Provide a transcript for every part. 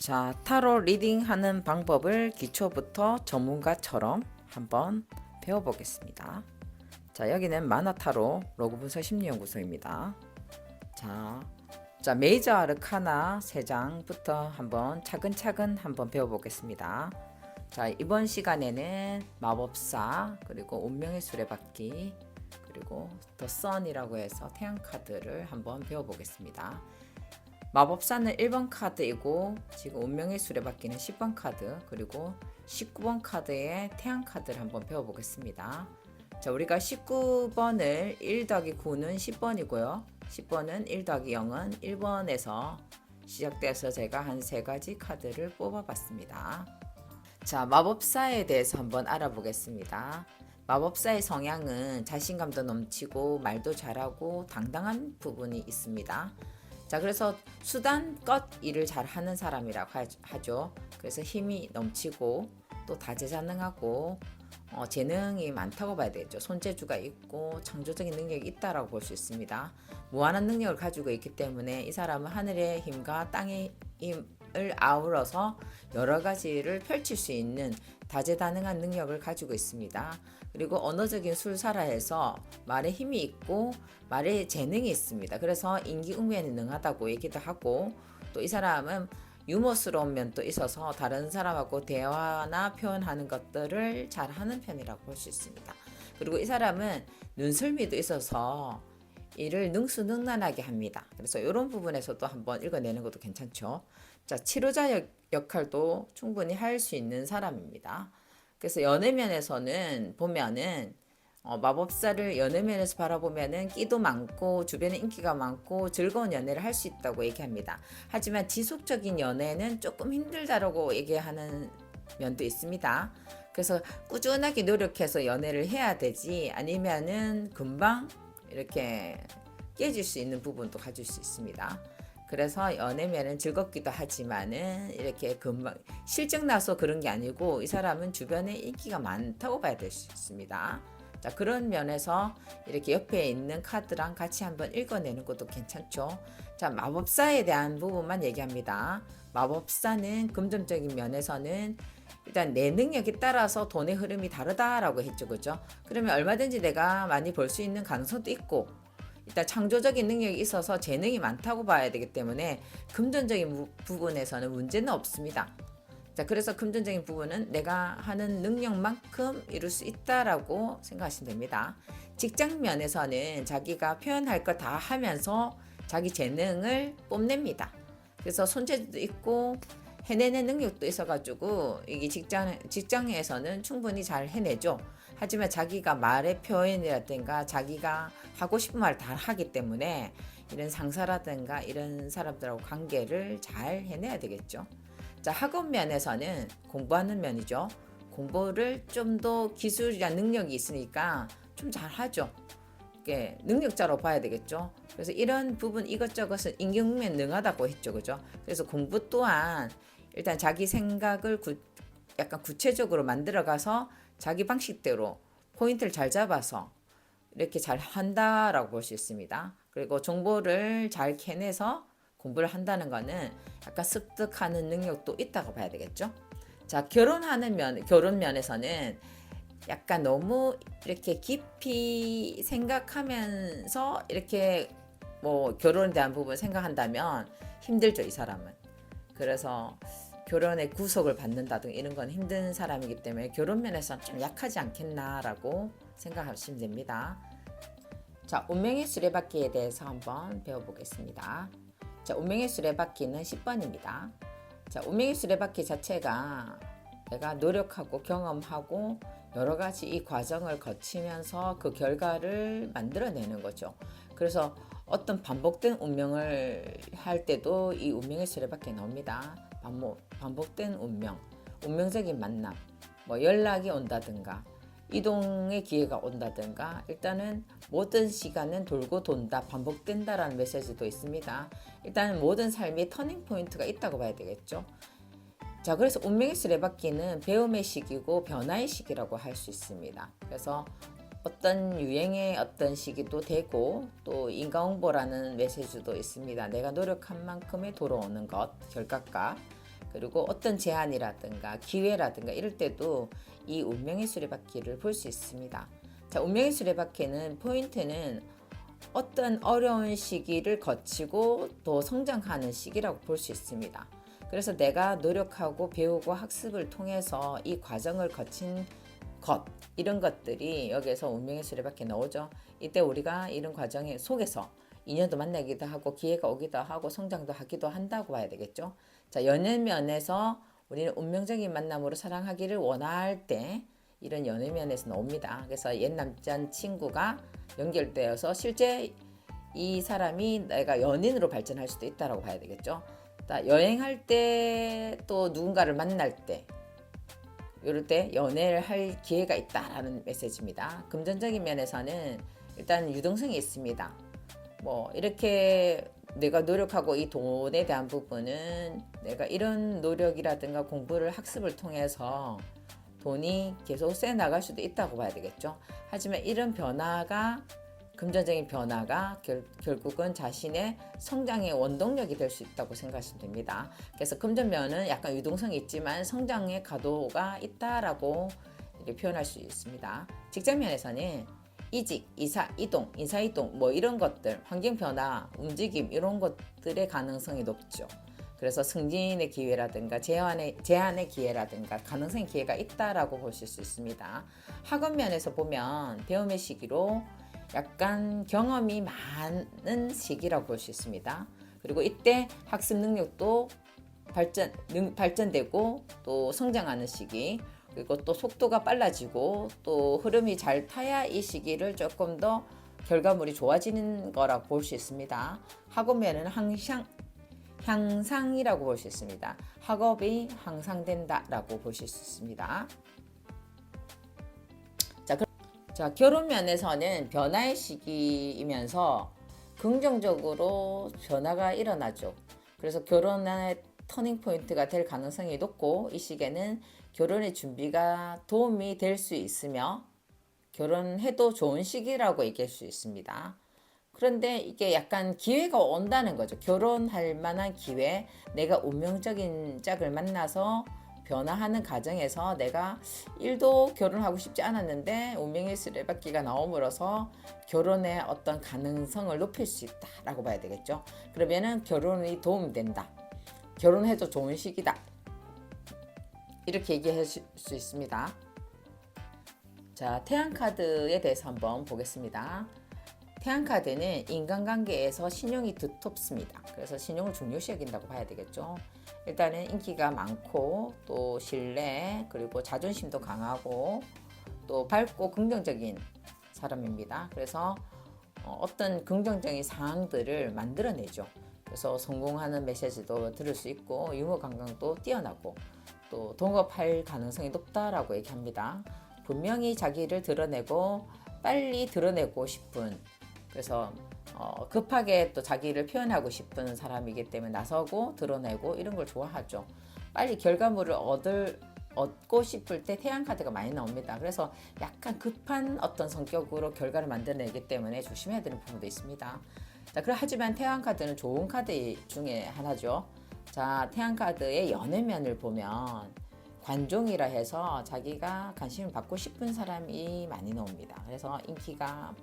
자, 타로 리딩 하는 방법을 기초부터 전문가처럼 한번 배워보겠습니다. 자, 여기는 마나타로 로그 분석 심리연구소입니다. 자, 메이저 아르카나 3장부터 한번 차근차근 한번 배워보겠습니다. 자, 이번 시간에는 마법사, 그리고 운명의 수레바퀴, 그리고 더 선이라고 해서 태양 카드를 한번 배워보겠습니다. 마법사는 1번 카드이고 지금 운명의 수레바퀴는 10번 카드, 그리고 19번 카드의 태양 카드를 한번 배워보겠습니다. 자, 우리가 19번을 1 더하기 9는 10번이고요 10번은 1 더하기 0은 1번에서 시작돼서 제가 한 3가지 카드를 뽑아봤습니다. 자, 마법사에 대해서 한번 알아보겠습니다. 마법사의 성향은 자신감도 넘치고 말도 잘하고 당당한 부분이 있습니다. 자, 그래서 수단껏 일을 잘 하는 사람이라고 하죠. 그래서 힘이 넘치고 또 다재다능하고 재능이 많다고 봐야 되겠죠. 손재주가 있고 창조적인 능력이 있다라고 볼 수 있습니다. 무한한 능력을 가지고 있기 때문에 이 사람은 하늘의 힘과 땅의 힘을 아우러서 여러 가지를 펼칠 수 있는 다재다능한 능력을 가지고 있습니다. 그리고 언어적인 술사라해서 말에 힘이 있고 말에 재능이 있습니다. 그래서 인기응변에 능하다고 얘기도 하고, 또 이 사람은 유머스러운 면도 있어서 다른 사람하고 대화나 표현하는 것들을 잘하는 편이라고 볼 수 있습니다. 그리고 이 사람은 눈썰미도 있어서 일을 능수능란하게 합니다. 그래서 이런 부분에서도 한번 읽어내는 것도 괜찮죠. 자, 치료자 역할도 충분히 할 수 있는 사람입니다. 그래서 연애면에서는 보면은 마법사를 연애면에서 바라보면은 끼도 많고 주변에 인기가 많고 즐거운 연애를 할 수 있다고 얘기합니다. 하지만 지속적인 연애는 조금 힘들다라고 얘기하는 면도 있습니다. 그래서 꾸준하게 노력해서 연애를 해야 되지, 아니면은 금방 이렇게 깨질 수 있는 부분도 가질 수 있습니다. 그래서 연애면은 즐겁기도 하지만은 이렇게 금방 실증 나서 그런 게 아니고 이 사람은 주변에 인기가 많다고 봐야 될 수 있습니다. 자, 그런 면에서 이렇게 옆에 있는 카드랑 같이 한번 읽어내는 것도 괜찮죠. 자, 마법사에 대한 부분만 얘기합니다. 마법사는 금전적인 면에서는 일단 내 능력에 따라서 돈의 흐름이 다르다라고 했죠. 그죠? 그러면 얼마든지 내가 많이 벌 수 있는 가능성도 있고, 일단 창조적인 능력이 있어서 재능이 많다고 봐야 되기 때문에 금전적인 부분에서는 문제는 없습니다. 자, 그래서 금전적인 부분은 내가 하는 능력만큼 이룰 수 있다라고 생각하시면 됩니다. 직장 면에서는 자기가 표현할 거 다 하면서 자기 재능을 뽐냅니다. 그래서 손재주도 있고 해내는 능력도 있어가지고 이게 직장에서는 충분히 잘 해내죠. 하지만 자기가 말의 표현이라든가 자기가 하고 싶은 말 다 하기 때문에 이런 상사라든가 이런 사람들하고 관계를 잘 해내야 되겠죠. 자, 학업 면에서는 공부하는 면이죠. 공부를 좀 더 기술이나 능력이 있으니까 좀 잘하죠. 이게 능력자로 봐야 되겠죠. 그래서 이런 부분 이것저것은 인경면 능하다고 했죠. 그죠? 그래서 공부 또한 일단 자기 생각을 약간 구체적으로 만들어가서 자기 방식대로 포인트를 잘 잡아서 이렇게 잘 한다라고 볼 수 있습니다. 그리고 정보를 잘 캐내서 공부를 한다는 거는 약간 습득하는 능력도 있다고 봐야 되겠죠. 자, 결혼 면에서는 약간 너무 이렇게 깊이 생각하면서 이렇게 뭐 결혼에 대한 부분 생각한다면 힘들죠, 이 사람은. 그래서 결혼의 구속을 받는다든가 이런 건 힘든 사람이기 때문에 결혼 면에서는 좀 약하지 않겠나라고 생각하시면 됩니다. 자, 운명의 수레바퀴에 대해서 한번 배워보겠습니다. 자, 운명의 수레바퀴는 10번입니다. 자, 운명의 수레바퀴 자체가 내가 노력하고 경험하고 여러 가지 이 과정을 거치면서 그 결과를 만들어내는 거죠. 그래서 어떤 반복된 운명을 할 때도 이 운명의 수레바퀴 나옵니다. 반복된 운명, 운명적인 만남, 뭐 연락이 온다든가 이동의 기회가 온다든가, 일단은 모든 시간은 돌고 돈다, 반복된다라는 메시지도 있습니다. 일단은 모든 삶에 터닝 포인트가 있다고 봐야 되겠죠. 자, 그래서 운명의 수레바퀴는 배움의 시기고 변화의 시기라고 할 수 있습니다. 그래서 어떤 유행의 어떤 시기도 되고 또 인과응보라는 메시지도 있습니다. 내가 노력한 만큼의 돌아오는 것, 결과가. 그리고 어떤 제안이라든가 기회라든가 이럴 때도 이 운명의 수레바퀴를 볼 수 있습니다. 자, 운명의 수레바퀴는 포인트는 어떤 어려운 시기를 거치고 또 성장하는 시기라고 볼 수 있습니다. 그래서 내가 노력하고 배우고 학습을 통해서 이 과정을 거친 것, 이런 것들이 여기에서 운명의 수레바퀴에 나오죠. 이때 우리가 이런 과정의 속에서 인연도 만나기도 하고 기회가 오기도 하고 성장도 하기도 한다고 봐야 되겠죠. 자, 연애면에서 우리는 운명적인 만남으로 사랑하기를 원할 때 이런 연애면에서 나옵니다. 그래서 옛 남자친구가 연결되어서 실제 이 사람이 내가 연인으로 발전할 수도 있다고 봐야 되겠죠. 여행할 때 또 누군가를 만날 때 이럴 때 연애를 할 기회가 있다라는 메시지입니다. 금전적인 면에서는 일단 유동성이 있습니다. 뭐 이렇게 내가 노력하고 이 돈에 대한 부분은 내가 이런 노력이라든가 공부를 학습을 통해서 돈이 계속 새 나갈 수도 있다고 봐야 되겠죠. 하지만 이런 변화가 금전적인 변화가 결국은 자신의 성장의 원동력이 될 수 있다고 생각하시면 됩니다. 그래서 금전면은 약간 유동성이 있지만 성장의 가도가 있다라고 이렇게 표현할 수 있습니다. 직장면에서는 이직, 이사, 이동, 인사이동 뭐 이런 것들, 환경 변화, 움직임 이런 것들의 가능성이 높죠. 그래서 승진의 기회라든가 제안의 기회라든가 가능성의 기회가 있다라고 보실 수 있습니다. 학업 면에서 보면 배움의 시기로 약간 경험이 많은 시기라고 볼 수 있습니다. 그리고 이때 학습 능력도 발전되고 또 성장하는 시기, 그리고 또 속도가 빨라지고 또 흐름이 잘 타야 이 시기를 조금 더 결과물이 좋아지는 거라고 볼 수 있습니다. 학업면은 향상이라고 볼 수 있습니다. 학업이 향상된다라고 보실 수 있습니다. 자, 결혼 면에서는 변화의 시기이면서 긍정적으로 변화가 일어나죠. 그래서 결혼의 터닝 포인트가 될 가능성이 높고 이 시기에는 결혼의 준비가 도움이 될 수 있으며 결혼해도 좋은 시기라고 얘기할 수 있습니다. 그런데 이게 약간 기회가 온다는 거죠. 결혼할 만한 기회, 내가 운명적인 짝을 만나서 변화하는 과정에서 내가 일도 결혼하고 싶지 않았는데 운명의 수레바퀴가 나옴으로써 결혼의 어떤 가능성을 높일 수 있다라고 봐야 되겠죠. 그러면은 결혼이 도움이 된다. 결혼해도 좋은 시기다. 이렇게 얘기할 수 있습니다. 자, 태양카드에 대해서 한번 보겠습니다. 태양카드는 인간관계에서 신용이 두텁습니다. 그래서 신용을 중요시 여긴다고 봐야 되겠죠. 일단은 인기가 많고 또 신뢰 그리고 자존심도 강하고 또 밝고 긍정적인 사람입니다. 그래서 어떤 긍정적인 상황들을 만들어내죠. 그래서 성공하는 메시지도 들을 수 있고 유머 감각도 뛰어나고 또 동업할 가능성이 높다라고 얘기합니다. 분명히 자기를 드러내고 빨리 드러내고 싶은, 그래서 급하게 또 자기를 표현하고 싶은 사람이기 때문에 나서고 드러내고 이런 걸 좋아하죠. 빨리 결과물을 얻고 싶을 때 태양카드가 많이 나옵니다. 그래서 약간 급한 어떤 성격으로 결과를 만들어내기 때문에 조심해야 되는 부분도 있습니다. 자, 하지만 태양카드는 좋은 카드 중에 하나죠. 자, 태양카드의 연애면을 보면 관종이라 해서 자기가 관심을 받고 싶은 사람이 많이 나옵니다. 그래서 인기가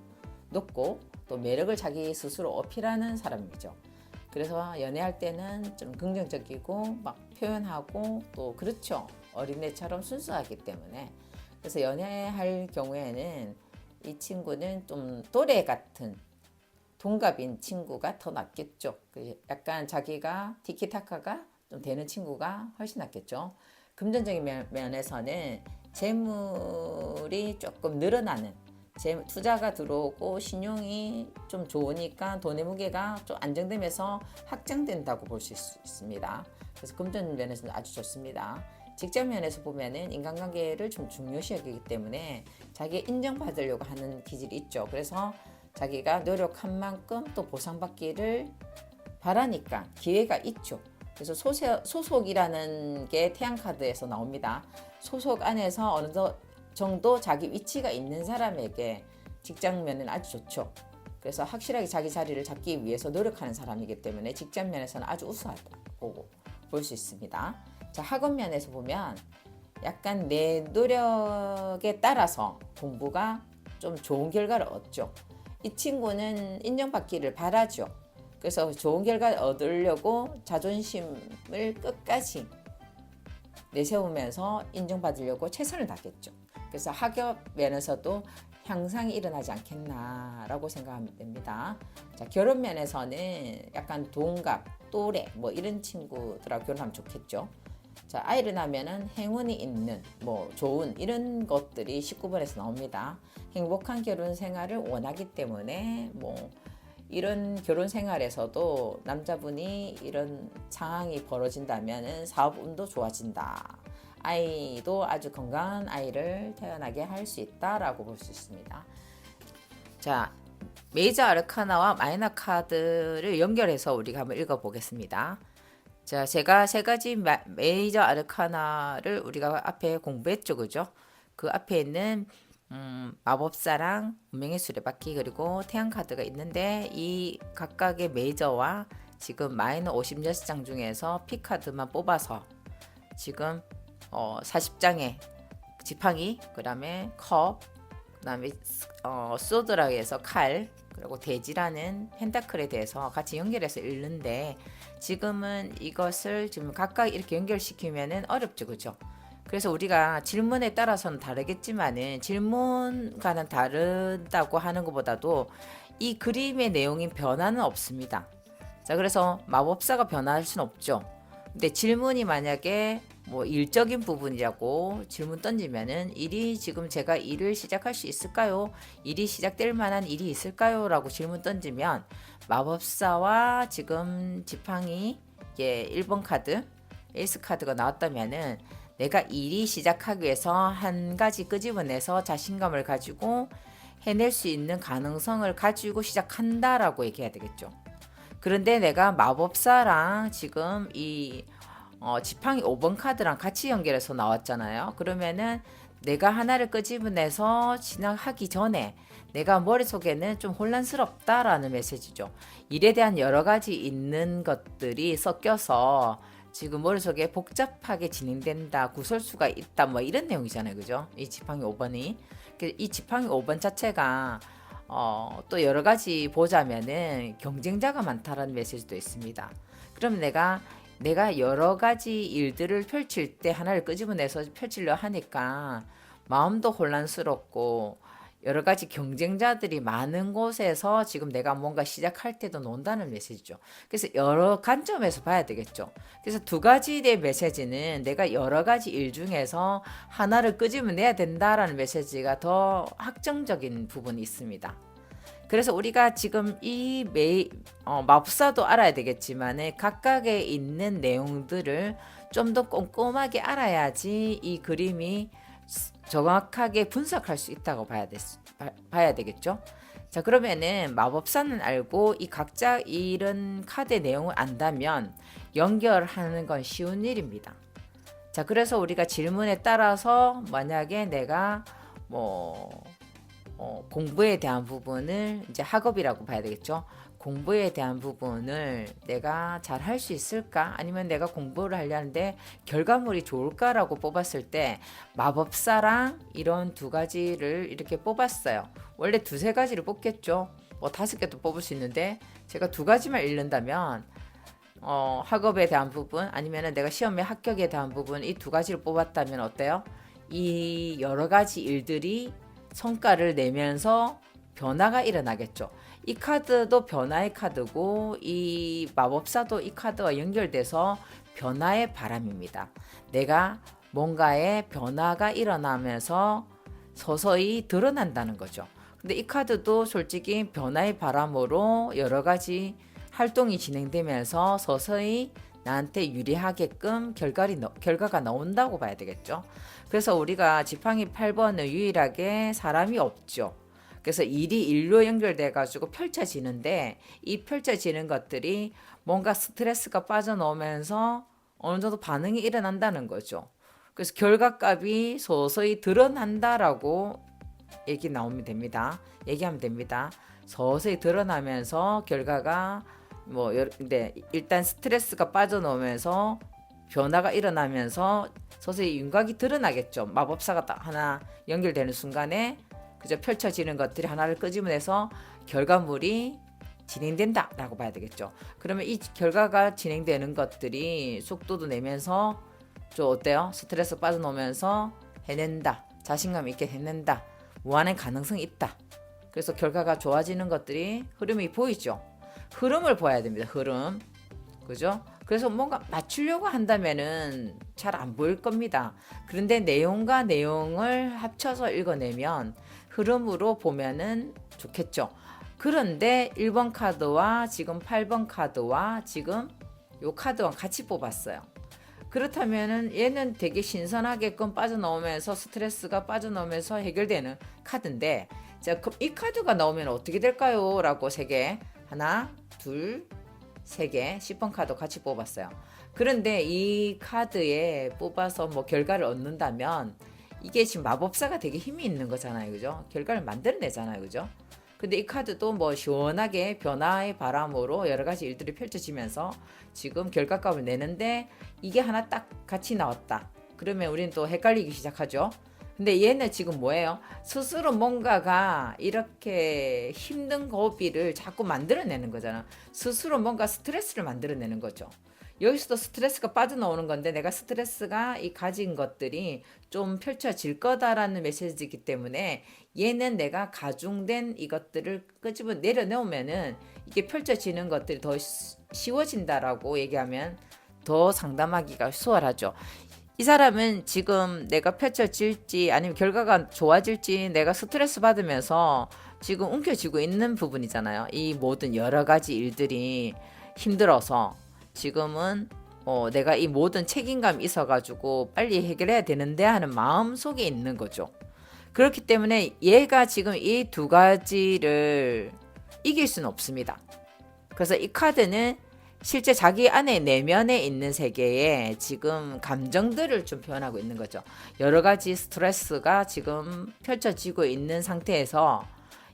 높고 또 매력을 자기 스스로 어필하는 사람이죠. 그래서 연애할 때는 좀 긍정적이고 막 표현하고 또 그렇죠. 어린애처럼 순수하기 때문에. 그래서 연애할 경우에는 이 친구는 좀 또래 같은 동갑인 친구가 더 낫겠죠. 약간 자기가 티키타카가 좀 되는 친구가 훨씬 낫겠죠. 금전적인 면에서는 재물이 조금 늘어나는, 투자가 들어오고 신용이 좀 좋으니까 돈의 무게가 좀 안정되면서 확장된다고 볼 수 있습니다. 그래서 금전 면에서는 아주 좋습니다. 직장 면에서 보면은 인간관계를 좀 중요시 여기기 때문에 자기 인정받으려고 하는 기질이 있죠. 그래서 자기가 노력한 만큼 또 보상받기를 바라니까 기회가 있죠. 그래서 소속이라는 게 태양카드에서 나옵니다. 소속 안에서 어느 정도 자기 위치가 있는 사람에게 직장면은 아주 좋죠. 그래서 확실하게 자기 자리를 잡기 위해서 노력하는 사람이기 때문에 직장면에서는 아주 우수하다고 볼 수 있습니다. 자, 학업 면에서 보면 약간 내 노력에 따라서 공부가 좀 좋은 결과를 얻죠. 이 친구는 인정받기를 바라죠. 그래서 좋은 결과를 얻으려고 자존심을 끝까지 내세우면서 인정받으려고 최선을 다했죠. 그래서 학업 면에서도 향상이 일어나지 않겠나라고 생각하면 됩니다. 자, 결혼 면에서는 약간 동갑, 또래 뭐 이런 친구들하고 결혼하면 좋겠죠. 자, 아이를 낳으면은 행운이 있는 뭐 좋은 이런 것들이 19번에서 나옵니다. 행복한 결혼 생활을 원하기 때문에 뭐 이런 결혼 생활에서도 남자분이 이런 상황이 벌어진다면은 사업운도 좋아진다. 아이도 아주 건강한 아이를 태어나게 할 수 있다라고 볼 수 있습니다. 자, 메이저 아르카나와 마이너 카드를 연결해서 우리가 한번 읽어보겠습니다. 자, 제가 세 가지 메이저 아르카나를 우리가 앞에 공부했죠, 그죠? 그 앞에 있는 마법사랑 운명의 수레바퀴 그리고 태양 카드가 있는데 이 각각의 메이저와 지금 마이너 56장 중에서 피 카드만 뽑아서 지금 40장의 지팡이, 그다음에 컵, 그다음에 소드라고 해서 칼, 그리고 돼지라는 펜타클에 대해서 같이 연결해서 읽는데 지금은 이것을 지금 각각 이렇게 연결시키면은 어렵죠, 그죠? 그래서 우리가 질문에 따라서는 다르겠지만은 질문과는 다르다고 하는 것보다도 이 그림의 내용인 변화는 없습니다. 자, 그래서 마법사가 변화할 수는 없죠. 근데 질문이 만약에 뭐 일적인 부분이라고 질문 던지면은 일이 지금 제가 일을 시작할 수 있을까요? 일이 시작될 만한 일이 있을까요? 라고 질문 던지면 마법사와 지금 지팡이 1번 카드, 에이스 카드가 나왔다면은 내가 일이 시작하기 위해서 한 가지 끄집어내서 자신감을 가지고 해낼 수 있는 가능성을 가지고 시작한다라고 얘기해야 되겠죠. 그런데 내가 마법사랑 지금 이 지팡이 5번 카드랑 같이 연결해서 나왔잖아요. 그러면은 내가 하나를 끄집어내서 진행하기 전에 내가 머릿속에는 좀 혼란스럽다라는 메시지죠. 일에 대한 여러 가지 있는 것들이 섞여서 지금 머릿속에 복잡하게 진행된다, 구설수가 있다, 뭐 이런 내용이잖아요, 그죠? 이 지팡이 5번이 이 지팡이 5번 자체가 또 여러 가지 보자면은 경쟁자가 많다라는 메시지도 있습니다. 그럼 내가 여러 가지 일들을 펼칠 때 하나를 끄집어내서 펼치려 하니까 마음도 혼란스럽고 여러 가지 경쟁자들이 많은 곳에서 지금 내가 뭔가 시작할 때도 논다는 메시지죠. 그래서 여러 관점에서 봐야 되겠죠. 그래서 두 가지의 메시지는 내가 여러 가지 일 중에서 하나를 끄집어내야 된다라는 메시지가 더 확정적인 부분이 있습니다. 그래서 우리가 지금 이 마법사도 알아야 되겠지만 각각에 있는 내용들을 좀 더 꼼꼼하게 알아야지 이 그림이 정확하게 분석할 수 있다고 봐야 되겠죠. 자, 그러면은 마법사는 알고 이 각자 이런 카드의 내용을 안다면 연결하는 건 쉬운 일입니다. 자, 그래서 우리가 질문에 따라서 만약에 내가 공부에 대한 부분을 이제 학업이라고 봐야 되겠죠. 공부에 대한 부분을 내가 잘 할 수 있을까? 아니면 내가 공부를 하려는데 결과물이 좋을까라고 뽑았을 때 마법사랑 이런 두 가지를 이렇게 뽑았어요. 원래 두세 가지를 뽑겠죠. 뭐 5개도 뽑을 수 있는데 제가 두 가지만 읽는다면 학업에 대한 부분 아니면 내가 시험에 합격에 대한 부분 이 두 가지를 뽑았다면 어때요? 이 여러 가지 일들이 성과를 내면서 변화가 일어나겠죠. 이 카드도 변화의 카드고 이 마법사도 이 카드와 연결돼서 변화의 바람입니다. 내가 뭔가의 변화가 일어나면서 서서히 드러난다는 거죠. 근데 이 카드도 솔직히 변화의 바람으로 여러 가지 활동이 진행되면서 서서히 나한테 유리하게끔 결과가 나온다고 봐야 되겠죠. 그래서 우리가 지팡이 8번은 유일하게 사람이 없죠. 그래서 일이 일로 연결돼 가지고 펼쳐지는데 이 펼쳐지는 것들이 뭔가 스트레스가 빠져나오면서 어느 정도 반응이 일어난다는 거죠. 그래서 결과값이 서서히 드러난다라고 얘기하면 됩니다. 서서히 드러나면서 결과가 근데 일단 스트레스가 빠져나오면서 변화가 일어나면서 서서히 윤곽이 드러나겠죠. 마법사가 딱 하나 연결되는 순간에 그저 펼쳐지는 것들이 하나를 끄집어내서 결과물이 진행된다라고 봐야 되겠죠. 그러면 이 결과가 진행되는 것들이 속도도 내면서 좀 어때요? 스트레스 빠져나오면서 해낸다. 자신감 있게 해낸다. 무한한 가능성이 있다. 그래서 결과가 좋아지는 것들이 흐름이 보이죠. 흐름을 봐야 됩니다. 흐름. 그죠? 그래서 뭔가 맞추려고 한다면은 잘 안 보일 겁니다. 그런데 내용과 내용을 합쳐서 읽어내면 흐름으로 보면은 좋겠죠. 그런데 1번 카드와 지금 8번 카드와 지금 요 카드와 같이 뽑았어요. 그렇다면은 얘는 되게 신선하게끔 빠져나오면서 스트레스가 빠져나오면서 해결되는 카드인데, 자, 그럼 이 카드가 나오면 어떻게 될까요? 라고 3개, 하나, 둘, 3개, 10번 카드 같이 뽑았어요. 그런데 이 카드에 뽑아서 뭐 결과를 얻는다면 이게 지금 마법사가 되게 힘이 있는 거잖아요. 그죠? 결과를 만들어내잖아요. 그죠? 근데 이 카드도 뭐 시원하게 변화의 바람으로 여러 가지 일들이 펼쳐지면서 지금 결과값을 내는데 이게 하나 딱 같이 나왔다. 그러면 우리는 또 헷갈리기 시작하죠. 근데 얘는 지금 뭐예요? 스스로 뭔가가 이렇게 힘든 고비를 자꾸 만들어내는 거잖아. 스스로 뭔가 스트레스를 만들어내는 거죠. 여기서도 스트레스가 빠져나오는 건데 내가 스트레스가 이 가진 것들이 좀 펼쳐질 거다라는 메시지이기 때문에 얘는 내가 가중된 이것들을 끄집어 내려놓으면은 이게 펼쳐지는 것들이 더 쉬워진다라고 얘기하면 더 상담하기가 수월하죠. 이 사람은 지금 내가 펼쳐질지 아니면 결과가 좋아질지 내가 스트레스 받으면서 지금 움켜쥐고 있는 부분이잖아요. 이 모든 여러 가지 일들이 힘들어서 지금은 내가 이 모든 책임감이 있어가지고 빨리 해결해야 되는데 하는 마음 속에 있는 거죠. 그렇기 때문에 얘가 지금 이 2가지를 이길 수는 없습니다. 그래서 이 카드는 실제 자기 안에 내면에 있는 세계에 지금 감정들을 좀 표현하고 있는 거죠. 여러 가지 스트레스가 지금 펼쳐지고 있는 상태에서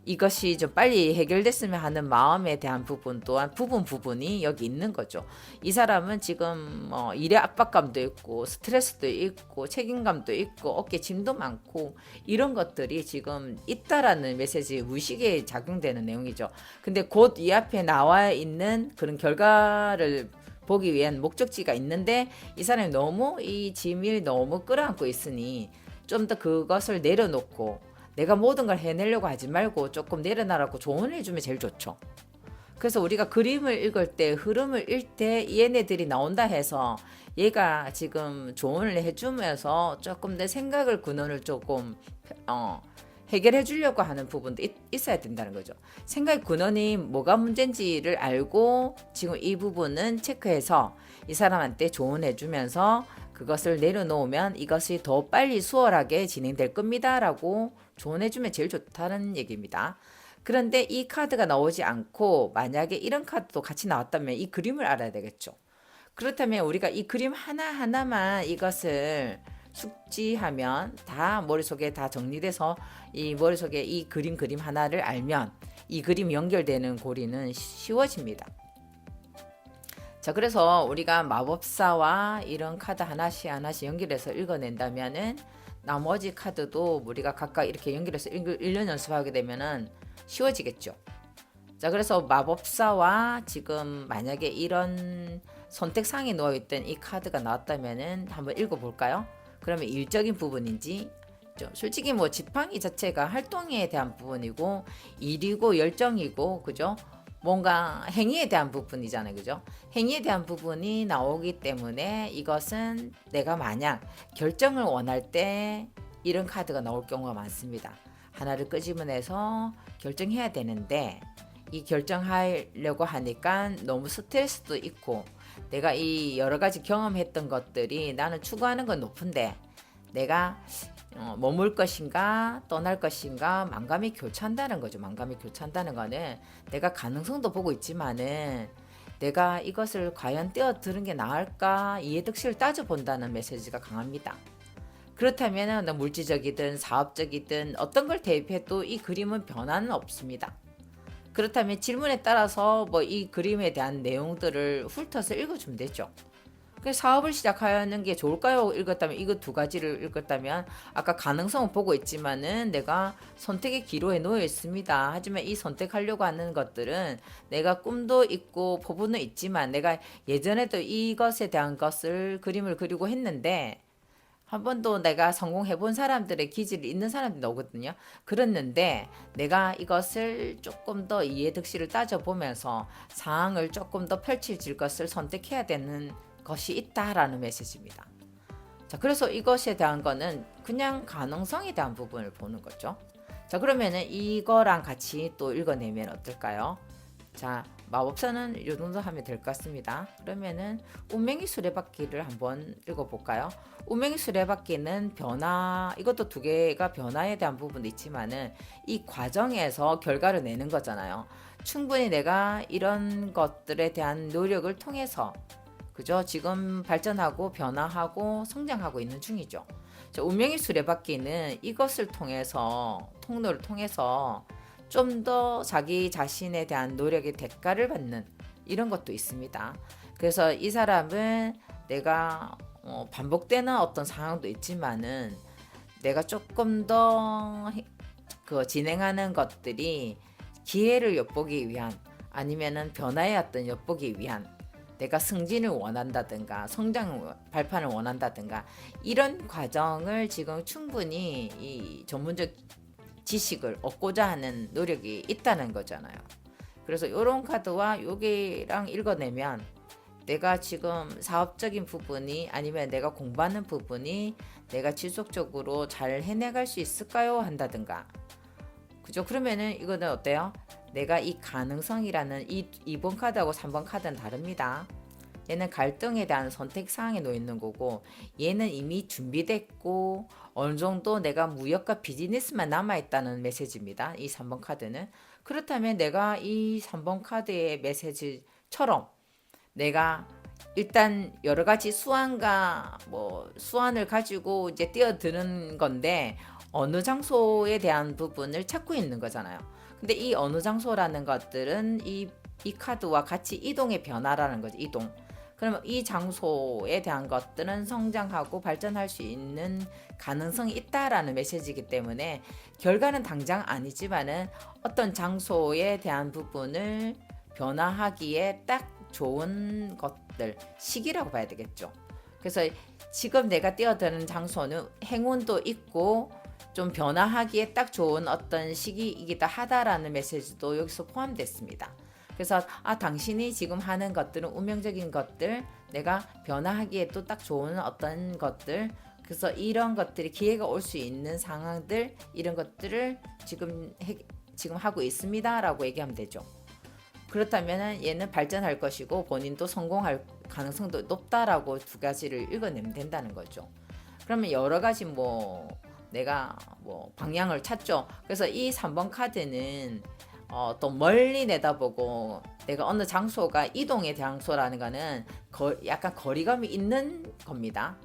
이것이 좀 빨리 해결됐으면 하는 마음에 대한 부분 또한 부분이 여기 있는 거죠. 이 사람은 지금 일의 압박감도 있고 스트레스도 있고 책임감도 있고 어깨 짐도 많고 이런 것들이 지금 있다라는 메시지 무의식에 작용되는 내용이죠. 근데 곧 이 앞에 나와 있는 그런 결과를 보기 위한 목적지가 있는데 이 사람이 너무 이 짐을 너무 끌어안고 있으니 좀 더 그것을 내려놓고 내가 모든 걸 해내려고 하지 말고 조금 내려놔라고 조언을 해주면 제일 좋죠. 그래서 우리가 그림을 읽을 때 흐름을 읽을 때 얘네들이 나온다 해서 얘가 지금 조언을 해주면서 조금 내 생각을 근원을 조금 해결해 주려고 하는 부분도 있어야 된다는 거죠. 생각의 근원이 뭐가 문제인지를 알고 지금 이 부분은 체크해서 이 사람한테 조언해 주면서 그것을 내려놓으면 이것이 더 빨리 수월하게 진행될 겁니다 라고 조언해주면 제일 좋다는 얘기입니다. 그런데 이 카드가 나오지 않고 만약에 이런 카드도 같이 나왔다면 이 그림을 알아야 되겠죠. 그렇다면 우리가 이 그림 하나하나만 이것을 숙지하면 다 머릿속에 다 정리돼서 이 머릿속에 이 그림 하나를 알면 이 그림 연결되는 고리는 쉬워집니다. 자, 그래서 우리가 마법사와 이런 카드 하나씩 연결해서 읽어낸다면은 나머지 카드도 우리가 각각 이렇게 연결해서 읽는 연습하게 되면은 쉬워지겠죠. 자, 그래서 마법사와 지금 만약에 이런 선택상에 놓여있던 이 카드가 나왔다면은 한번 읽어볼까요? 그러면 일적인 부분인지, 솔직히 뭐 지팡이 자체가 활동에 대한 부분이고 일이고 열정이고 그죠? 뭔가 행위에 대한 부분이잖아요. 그죠? 행위에 대한 부분이 나오기 때문에 이것은 내가 만약 결정을 원할 때 이런 카드가 나올 경우가 많습니다. 하나를 끄집어내서 결정해야 되는데 이 결정하려고 하니까 너무 스트레스도 있고 내가 이 여러 가지 경험했던 것들이 나는 추구하는 건 높은데 내가 머물 것인가 떠날 것인가 만감이 교차한다는 거죠. 만감이 교차한다는 거는 내가 가능성도 보고 있지만은 내가 이것을 과연 떼어들은 게 나을까 이해득실을 따져본다는 메시지가 강합니다. 그렇다면 물질적이든 사업적이든 어떤 걸 대입해도 이 그림은 변화는 없습니다. 그렇다면 질문에 따라서 뭐 이 그림에 대한 내용들을 훑어서 읽어주면 되죠. 그래서 사업을 시작하는 게 좋을까요? 읽었다면 이거 두 가지를 읽었다면 아까 가능성은 보고 있지만은 내가 선택의 기로에 놓여 있습니다. 하지만 이 선택하려고 하는 것들은 내가 꿈도 있고 포부는 있지만 내가 예전에도 이것에 대한 것을 그림을 그리고 했는데 한 번도 내가 성공해 본 사람들의 기질이 있는 사람들이 나오거든요. 그랬는데 내가 이것을 조금 더 이해득실을 따져보면서 상황을 조금 더 펼쳐질 것을 선택해야 되는 것이 있다라는 메시지입니다. 자, 그래서 이것에 대한 거는 그냥 가능성에 대한 부분을 보는 거죠. 자, 그러면은 이거랑 같이 또 읽어내면 어떨까요? 자, 마법사는 이 정도 하면 될 것 같습니다. 그러면은 운명의 수레바퀴를 한번 읽어볼까요? 운명의 수레바퀴는 변화, 이것도 두 개가 변화에 대한 부분도 있지만은 이 과정에서 결과를 내는 거잖아요. 충분히 내가 이런 것들에 대한 노력을 통해서 그죠? 지금 발전하고 변화하고 성장하고 있는 중이죠. 자, 운명의 수레바퀴는 이것을 통해서 통로를 통해서 좀 더 자기 자신에 대한 노력의 대가를 받는 이런 것도 있습니다. 그래서 이 사람은 내가 반복되는 어떤 상황도 있지만은 내가 조금 더 그 진행하는 것들이 기회를 엿보기 위한 아니면은 변화의 어떤 엿보기 위한 내가 승진을 원한다든가 성장 발판을 원한다든가 이런 과정을 지금 충분히 이 전문적 지식을 얻고자 하는 노력이 있다는 거잖아요. 그래서 이런 카드와 여기랑 읽어내면 내가 지금 사업적인 부분이 아니면 내가 공부하는 부분이 내가 지속적으로 잘 해내갈 수 있을까요? 한다든가 그죠? 그러면은 이거는 어때요? 내가 이 가능성이라는 이 2번 카드하고 3번 카드는 다릅니다. 얘는 갈등에 대한 선택 사항에 놓여 있는 거고 얘는 이미 준비됐고 어느 정도 내가 무역과 비즈니스만 남아있다는 메시지입니다. 이 3번 카드는. 그렇다면 내가 이 3번 카드의 메시지처럼 내가 일단 여러 가지 수완과 수완을 가지고 이제 뛰어드는 건데 어느 장소에 대한 부분을 찾고 있는 거잖아요. 근데 이 어느 장소라는 것들은 이 카드와 같이 이동의 변화라는 거죠. 이동. 그러면 이 장소에 대한 것들은 성장하고 발전할 수 있는 가능성이 있다라는 메시지이기 때문에 결과는 당장 아니지만은 어떤 장소에 대한 부분을 변화하기에 딱 좋은 것들 시기라고 봐야 되겠죠. 그래서 지금 내가 뛰어드는 장소는 행운도 있고 좀 변화하기에 딱 좋은 어떤 시기이기도 하다라는 메시지도 여기서 포함됐습니다. 그래서 당신이 지금 하는 것들은 운명적인 것들, 내가 변화하기에 또 딱 좋은 어떤 것들, 그래서 이런 것들이 기회가 올 수 있는 상황들, 이런 것들을 지금 하고 있습니다라고 얘기하면 되죠. 그렇다면 얘는 발전할 것이고 본인도 성공할 가능성도 높다라고 두 가지를 읽어내면 된다는 거죠. 그러면 여러 가지 내가 방향을 찾죠. 그래서 이 3번 카드는 또 멀리 내다보고 내가 어느 장소가 이동의 장소라는 거는 약간 거리감이 있는 겁니다.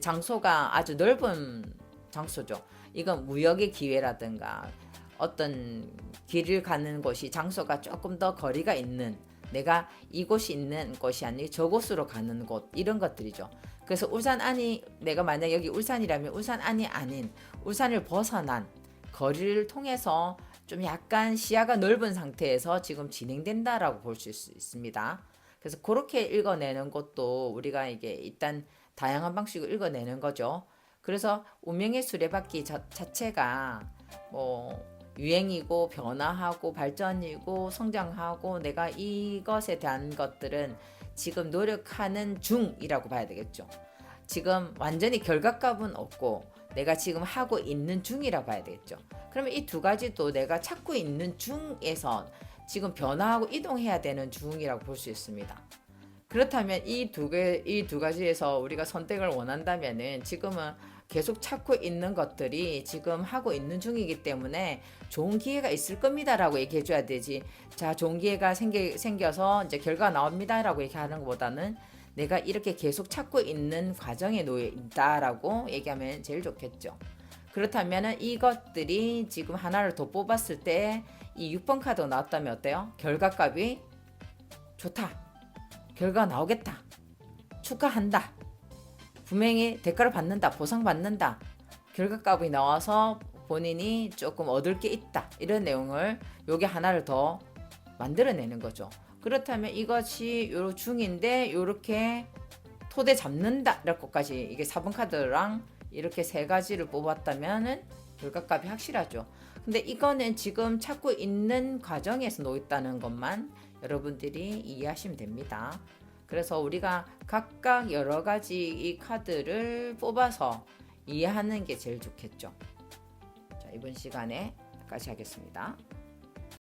장소가 아주 넓은 장소죠. 이건 무역의 기회라든가 어떤 길을 가는 곳이 장소가 조금 더 거리가 있는 내가 이곳이 있는 곳이 아니고 저곳으로 가는 곳 이런 것들이죠. 그래서 울산 안이 내가 만약 여기 울산이라면 울산 안이 아닌 울산을 벗어난 거리를 통해서 좀 약간 시야가 넓은 상태에서 지금 진행된다라고 볼 수 있습니다. 그래서 그렇게 읽어내는 것도 우리가 이게 일단 다양한 방식으로 읽어내는 거죠. 그래서 운명의 수레바퀴 자체가 유행이고 변화하고 발전이고 성장하고 내가 이것에 대한 것들은 지금 노력하는 중이라고 봐야 되겠죠. 지금 완전히 결과값은 없고 내가 지금 하고 있는 중이라 봐야 되겠죠. 그러면 이 두 가지도 내가 찾고 있는 중에서 지금 변화하고 이동해야 되는 중이라고 볼 수 있습니다. 그렇다면 이 두 가지에서 우리가 선택을 원한다면은 지금은 계속 찾고 있는 것들이 지금 하고 있는 중이기 때문에 좋은 기회가 있을 겁니다라고 얘기해 줘야 되지. 자, 좋은 기회가 생겨서 이제 결과가 나옵니다라고 얘기하는 것보다는 내가 이렇게 계속 찾고 있는 과정에 놓여 있다라고 얘기하면 제일 좋겠죠. 그렇다면 이것들이 지금 하나를 더 뽑았을 때 이 6번 카드 나왔다면 어때요? 결과값이 좋다. 결과가 나오겠다. 축하한다, 분명히 대가를 받는다, 보상받는다, 결과값이 나와서 본인이 조금 얻을 게 있다, 이런 내용을 요게 하나를 더 만들어내는 거죠. 그렇다면 이것이 요 중인데 요렇게 토대 잡는다 이렇게까지 이게 4번 카드랑 이렇게 세 가지를 뽑았다면은 결과값이 확실하죠. 근데 이거는 지금 찾고 있는 과정에서 놓였다는 것만 여러분들이 이해하시면 됩니다. 그래서 우리가 각각 여러 가지 이 카드를 뽑아서 이해하는 게 제일 좋겠죠. 자, 이번 시간에 여기까지 하겠습니다.